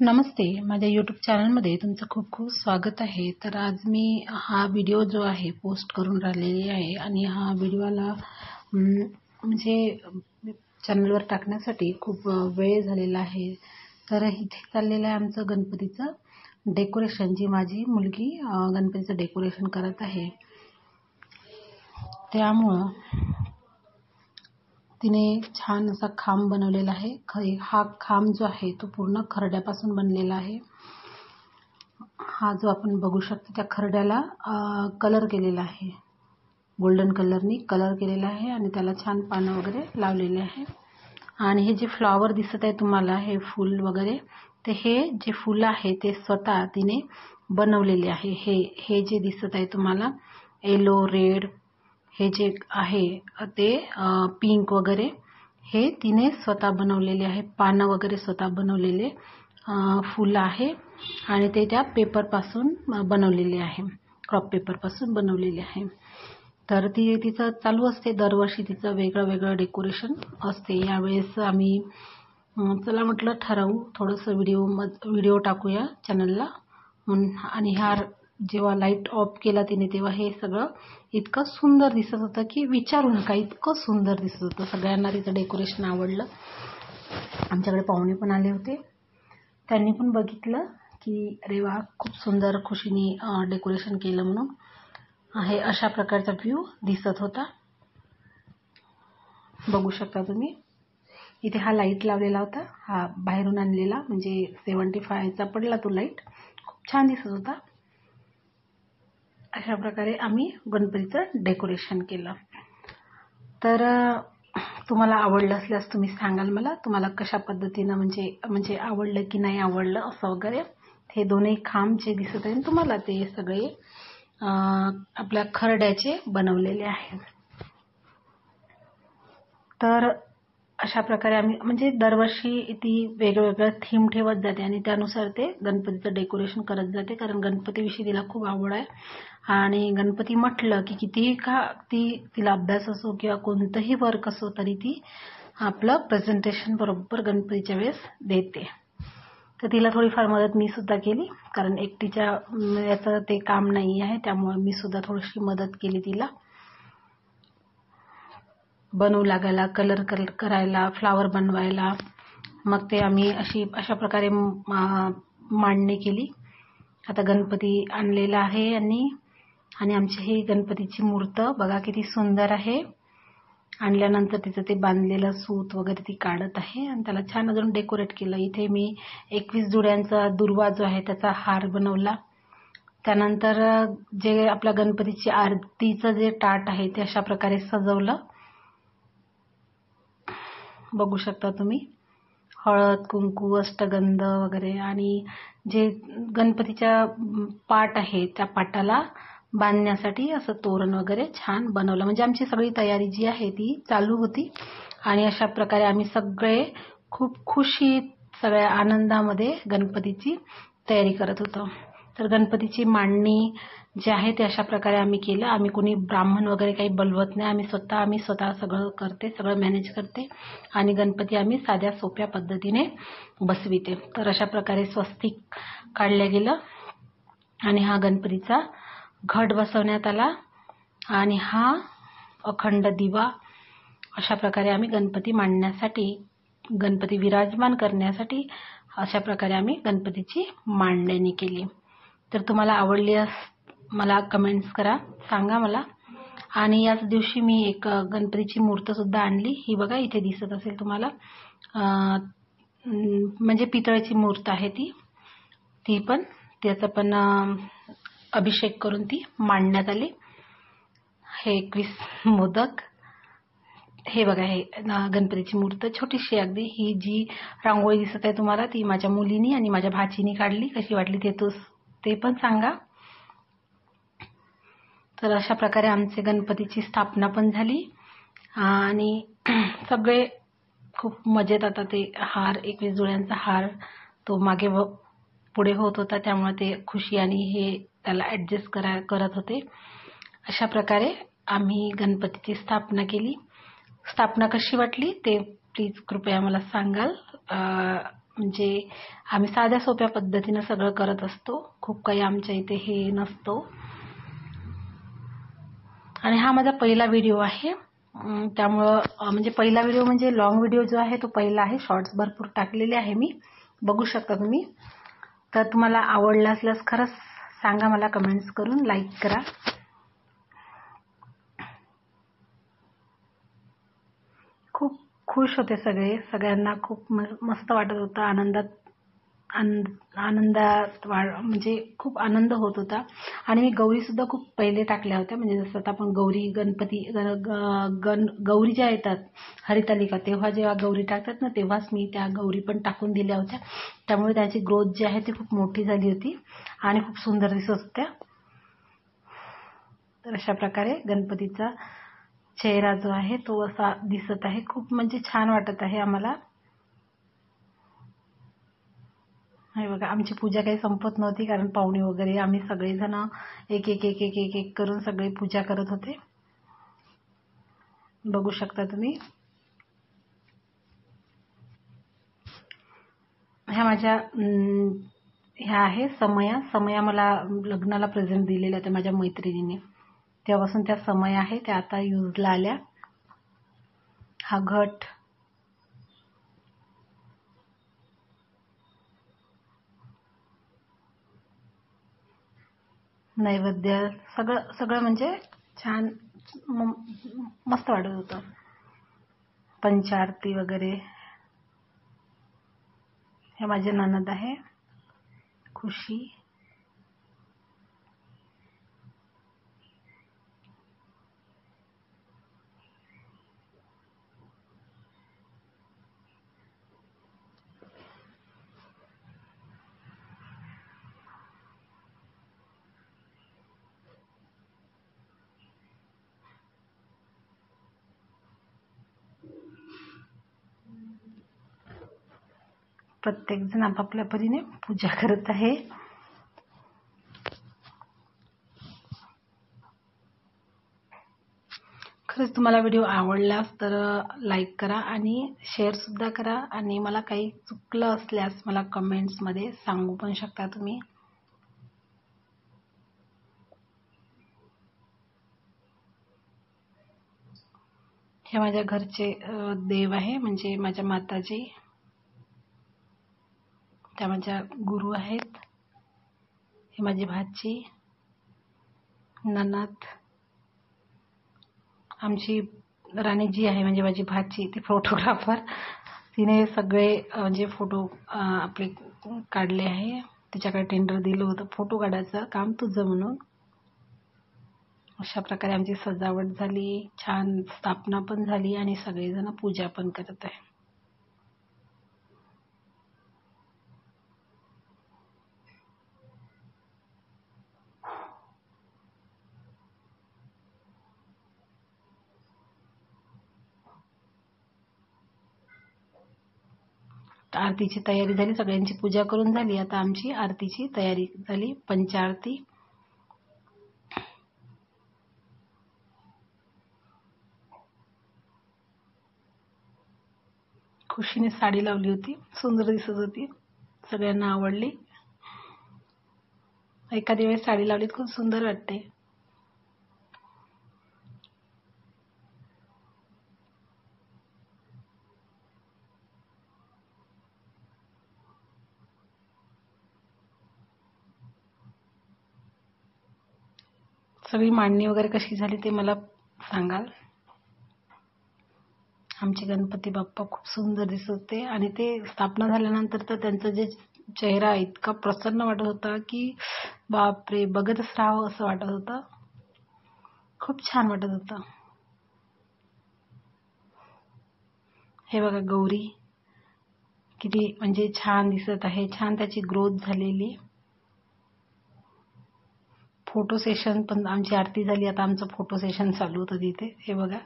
नमस्ते, माझ्या यूट्यूब चॅनलमध्ये तुमचं खूप खूप स्वागत आहे। तर आज मी हा व्हिडिओ जो आहे पोस्ट करून राहिलेली आहे आणि हा व्हिडिओला म्हणजे चॅनलवर टाकण्यासाठी खूप वेळ झालेला आहे। तर इथे चाललेलं आहे आमचं गणपतीचं डेकोरेशन, जी माझी मुलगी गणपतीचं डेकोरेशन करत आहे। त्यामुळं तिने छान असा खांब बनवलेला आहे। हा खांब जो आहे तो पूर्ण खरड्यापासून बनलेला आहे। हा जो आपण बघू शकतो त्या खरड्याला कलर केलेला आहे, गोल्डन कलरनी कलर केलेला आहे आणि त्याला छान पानं वगैरे लावलेले आहे। आणि हे जे फ्लॉवर दिसत आहे तुम्हाला, हे फूल वगैरे, ते हे जे फुलं आहे ते स्वतः तिने बनवलेले आहे। हे जे दिसत आहे तुम्हाला येलो रेड, हे जे आहे ते पिंक वगैरे, हे तिने स्वतः बनवलेले आहे। पानं वगैरे स्वतः बनवलेले फुलं आहे आणि ते त्या पेपरपासून बनवलेले आहे, क्रॉप पेपरपासून बनवलेले आहे। तर तिचं चालू असते दरवर्षी तिचं वेगळं वेगळं डेकोरेशन असते। यावेळेस आम्ही चला म्हटलं ठरवू, थोडंसं व्हिडिओ टाकूया चॅनलला म्हणून। आणि हा जेव्हा लाईट ऑफ केला तिने तेव्हा हे सगळं इतकं सुंदर दिसत होतं की विचारू नका, इतकं सुंदर दिसत होतं। सगळ्यांना तिचं डेकोरेशन आवडलं। आमच्याकडे पाहुणे पण आले होते, त्यांनी पण बघितलं की अरे वा, खूप सुंदर खुशीने डेकोरेशन केलं म्हणून। आहे अशा प्रकारचा व्ह्यू दिसत होता, बघू शकता तुम्ही। इथे हा लाईट लावलेला होता, हा बाहेरून आणलेला, म्हणजे 75चा पडला तो लाईट, खूप छान दिसत होता। अशा प्रकारे आम्ही गणपतीचं डेकोरेशन केलं। तर तुम्हाला आवडलं असल्यास तुम्ही सांगाल मला, तुम्हाला कशा पद्धतीनं म्हणजे आवडलं की नाही आवडलं असं वगैरे। हे दोन्ही खांब जे दिसत आहे तुम्हाला ते सगळे आपल्या खरड्याचे बनवलेले आहेत। तर अशा प्रकारे आम्ही म्हणजे दरवर्षी ती वेगवेगळं थीम ठेवत जाते आणि त्यानुसार ते गणपतीचं डेकोरेशन करत जाते, कारण गणपतीविषयी तिला खूप आवड आहे। आणि गणपती म्हटलं की कितीही तिला अभ्यास असो किंवा कोणतंही वर्क असो तरी ती आपलं प्रेझेंटेशन बरोबर गणपतीच्या वेळेस देते। तर तिला थोडीफार मदत मी सुद्धा केली, कारण एकटीच्या याचं ते काम नाही आहे, त्यामुळे मी सुद्धा थोडीशी मदत केली तिला बनवू लागायला, कलर करायला, फ्लावर बनवायला। मग ते आम्ही अशा प्रकारे मांडणी केली। आता गणपती आणलेला आहे आणि आमची ही गणपतीची मूर्त बघा किती सुंदर आहे। आणल्यानंतर तिचं ते बांधलेलं सूत वगैरे ती काढत आहे आणि त्याला छान अजून डेकोरेट केलं। इथे मी 21 जुड्यांचा दुर्वा जो आहे त्याचा हार बनवला। त्यानंतर जे आपल्या गणपतीची आरतीचं जे ताट आहे ते अशा प्रकारे सजवलं, बघू शकता तुम्ही। हळद कुंकू अष्टगंध वगैरे, आणि जे गणपतीच्या पाट आहे त्या पाटाला बांधण्यासाठी असं तोरण वगैरे छान बनवलं। म्हणजे आमची सगळी तयारी जी आहे ती चालू होती आणि अशा प्रकारे आम्ही सगळे खूप खुशीत सगळ्या आनंदामध्ये गणपतीची तयारी करत होतो। तर गणपतीची मांडणी जे आहे ते अशा प्रकारे आम्ही केलं। आम्ही कोणी ब्राह्मण वगैरे काही बोलवत नाही, आम्ही स्वतः सगळं करते, सगळं मॅनेज करते आणि गणपती आम्ही साध्या सोप्या पद्धतीने बसविते। तर अशा प्रकारे स्वस्तिक काढलं गेलं आणि हा गणपतीचा घट बसवण्यात आला आणि हा अखंड दिवा। अशा प्रकारे आम्ही गणपती मांडण्यासाठी, गणपती विराजमान करण्यासाठी अशा प्रकारे आम्ही गणपतीची मांडणी केली। तर तुम्हाला आवडली मला कमेंट्स करा, सांगा मला। आणि याच दिवशी मी एक गणपतीची मूर्त सुद्धा आणली, ही बघा इथे दिसत असेल तुम्हाला, म्हणजे पितळेची मूर्त आहे ती पण, त्याचं पण अभिषेक करून ती मांडण्यात आली। हे 21 मोदक, हे बघा हे गणपतीची मूर्त छोटीशी अगदी। ही जी रांगोळी दिसत आहे तुम्हाला ती माझ्या मुलीनी आणि माझ्या भाचीनी काढली, कशी वाटली ते पण सांगा। तर अशा प्रकारे आमचे गणपतीची स्थापना पण झाली आणि सगळे खूप मजेत। आता ते हार, 21 जुळ्यांचा हार तो मागे पुढे होत होता, त्यामुळे ते खुशी आणि हे त्याला ॲडजस्ट करत होते। अशा प्रकारे आम्ही गणपतीची स्थापना केली। स्थापना कशी वाटली ते प्लीज कृपया मला सांगाल। म्हणजे आम्ही साध्या सोप्या पद्धतीनं सगळं करत असतो. खूप काही आमच्या इथे हे नसतो. आणि हा माझा पहिला व्हिडिओ आहे. त्यामुळं म्हणजे पहिला व्हिडिओ म्हणजे लॉंग व्हिडिओ जो आहे तो पहिला आहे. शॉर्ट्स भरपूर टाकलेले आहे मी, बघू शकता तुम्ही. तर तुम्हाला आवडला असल्यास खरंच सांगा मला कमेंट्स करून, लाईक करा. खूप खुश होते सगळे, सगळ्यांना खूप मस्त वाटत होतं. आनंदात म्हणजे खूप आनंद होत होता. आणि मी गौरी सुद्धा खूप पहिले टाकल्या होत्या. म्हणजे जसं आता आपण गौरी गणपती गौरी ज्या येतात हरितालिका, तेव्हा जेव्हा गौरी टाकतात ना, तेव्हाच मी त्या गौरी पण टाकून दिल्या होत्या. त्यामुळे त्याची ग्रोथ जी आहे ती खूप मोठी झाली होती आणि खूप सुंदर दिसत होत्या. तर अशा प्रकारे गणपतीचा चेहरा जो आहे तो असा दिसत आहे. खूप म्हणजे छान वाटत आहे आम्हाला. हे बघा, आमची पूजा काही संपत नव्हती, कारण पाहुणे वगैरे आम्ही सगळेजण एक एक एक एक एक एक करून सगळे पूजा करत होते. बघू शकता तुम्ही. ह्या माझ्या ह्या आहे समया मला लग्नाला प्रेझेंट दिलेल्या होत्या माझ्या मैत्रिणीने. तेव्हापासून त्या समय आहे, त्या आता यूजला आल्या. हा घट, नैवेद्य, सगळं सगळं म्हणजे छान मस्त वाटत होतं. पंचारती वगैरे. हे माझे नणंद आहे खुशी. प्रत्येक जण आपापल्या परीने पूजा करत आहे. खरंच तुम्हाला व्हिडिओ आवडल्यास तर लाईक करा आणि शेअर सुद्धा करा. आणि मला काही चुकलं असल्यास मला कमेंट्समध्ये सांगू पण शकता तुम्ही. हे माझ्या घरचे देव आहे, म्हणजे माझ्या माताजी. त्या माझ्या गुरु आहेत. हे माझी भाची, ननद. आमची राणी जी आहे म्हणजे माझी भाची, ती फोटोग्राफर. तिने सगळे म्हणजे फोटो आपले काढले आहे. तिच्याकडे टेंडर दिलं होतं फोटो काढायचं काम तुझं म्हणून. अशा प्रकारे आमची सजावट झाली, छान स्थापना पण झाली आणि सगळेजण पूजा पण करत आहे. आरतीची तयारी झाली, सगळ्यांची पूजा करून झाली. आता आमची आरतीची तयारी झाली, पंचारती. खुशीने साडी लावली होती, सुंदर दिसत होती, सगळ्यांना आवडली. एखादी वेळेस साडी लावली खूप सुंदर वाटते. सगळी मांडणी वगैरे कशी झाली ते मला सांगाल. आमचे गणपती बाप्पा खूप सुंदर दिसत होते आणि ते स्थापना झाल्यानंतर तर त्यांचा जे चेहरा इतका प्रसन्न वाटत होता की बापरे, बघतच राहावं असं वाटत होतं. खूप छान वाटत होतं. हे बघा, गौरी किती म्हणजे छान दिसत आहे, छान त्याची ग्रोथ झालेली. फोटो सेशन पण आमची आरती झाली, आता आमचं फोटो सेशन चालू होतं तिथे. हे बघा,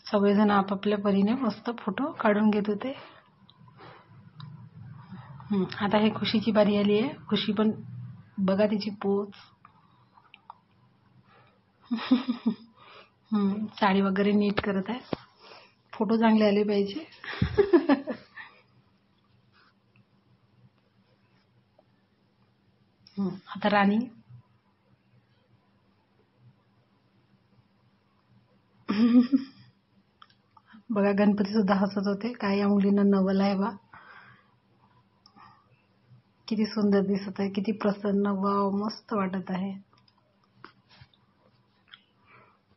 सगळेजण आपापल्या परीने मस्त फोटो काढून घेत होते. आता हे खुशीची बारी आली आहे. खुशी पण बघा तिची पोच. साडी वगैरे नीट करत आहे. फोटो चांगले आले पाहिजे. आता राणी बघा, गणपती सुद्धा हसत होते. काय या मुलीनं नवल आहे बा. किती सुंदर दिसत आहे, किती प्रसन्न, वाव, मस्त वाटत आहे.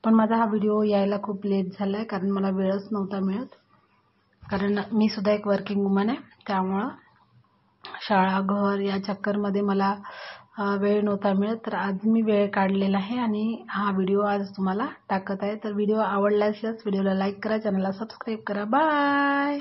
पण माझा हा व्हिडिओ यायला खूप लेट झालाय, कारण मला वेळच नव्हता मिळत. कारण मी सुद्धा एक वर्किंग वुमन आहे, त्यामुळं शाळा घर या चक्करमध्ये मला वेळ नव्हता मिळत. तर आज मी वेळ काढलेला आहे आणि हा व्हिडिओ आज तुम्हाला टाकत आहे. तर व्हिडिओ आवडला असल्यास व्हिडिओला लाईक करा, चॅनलला सबस्क्राईब करा. बाय.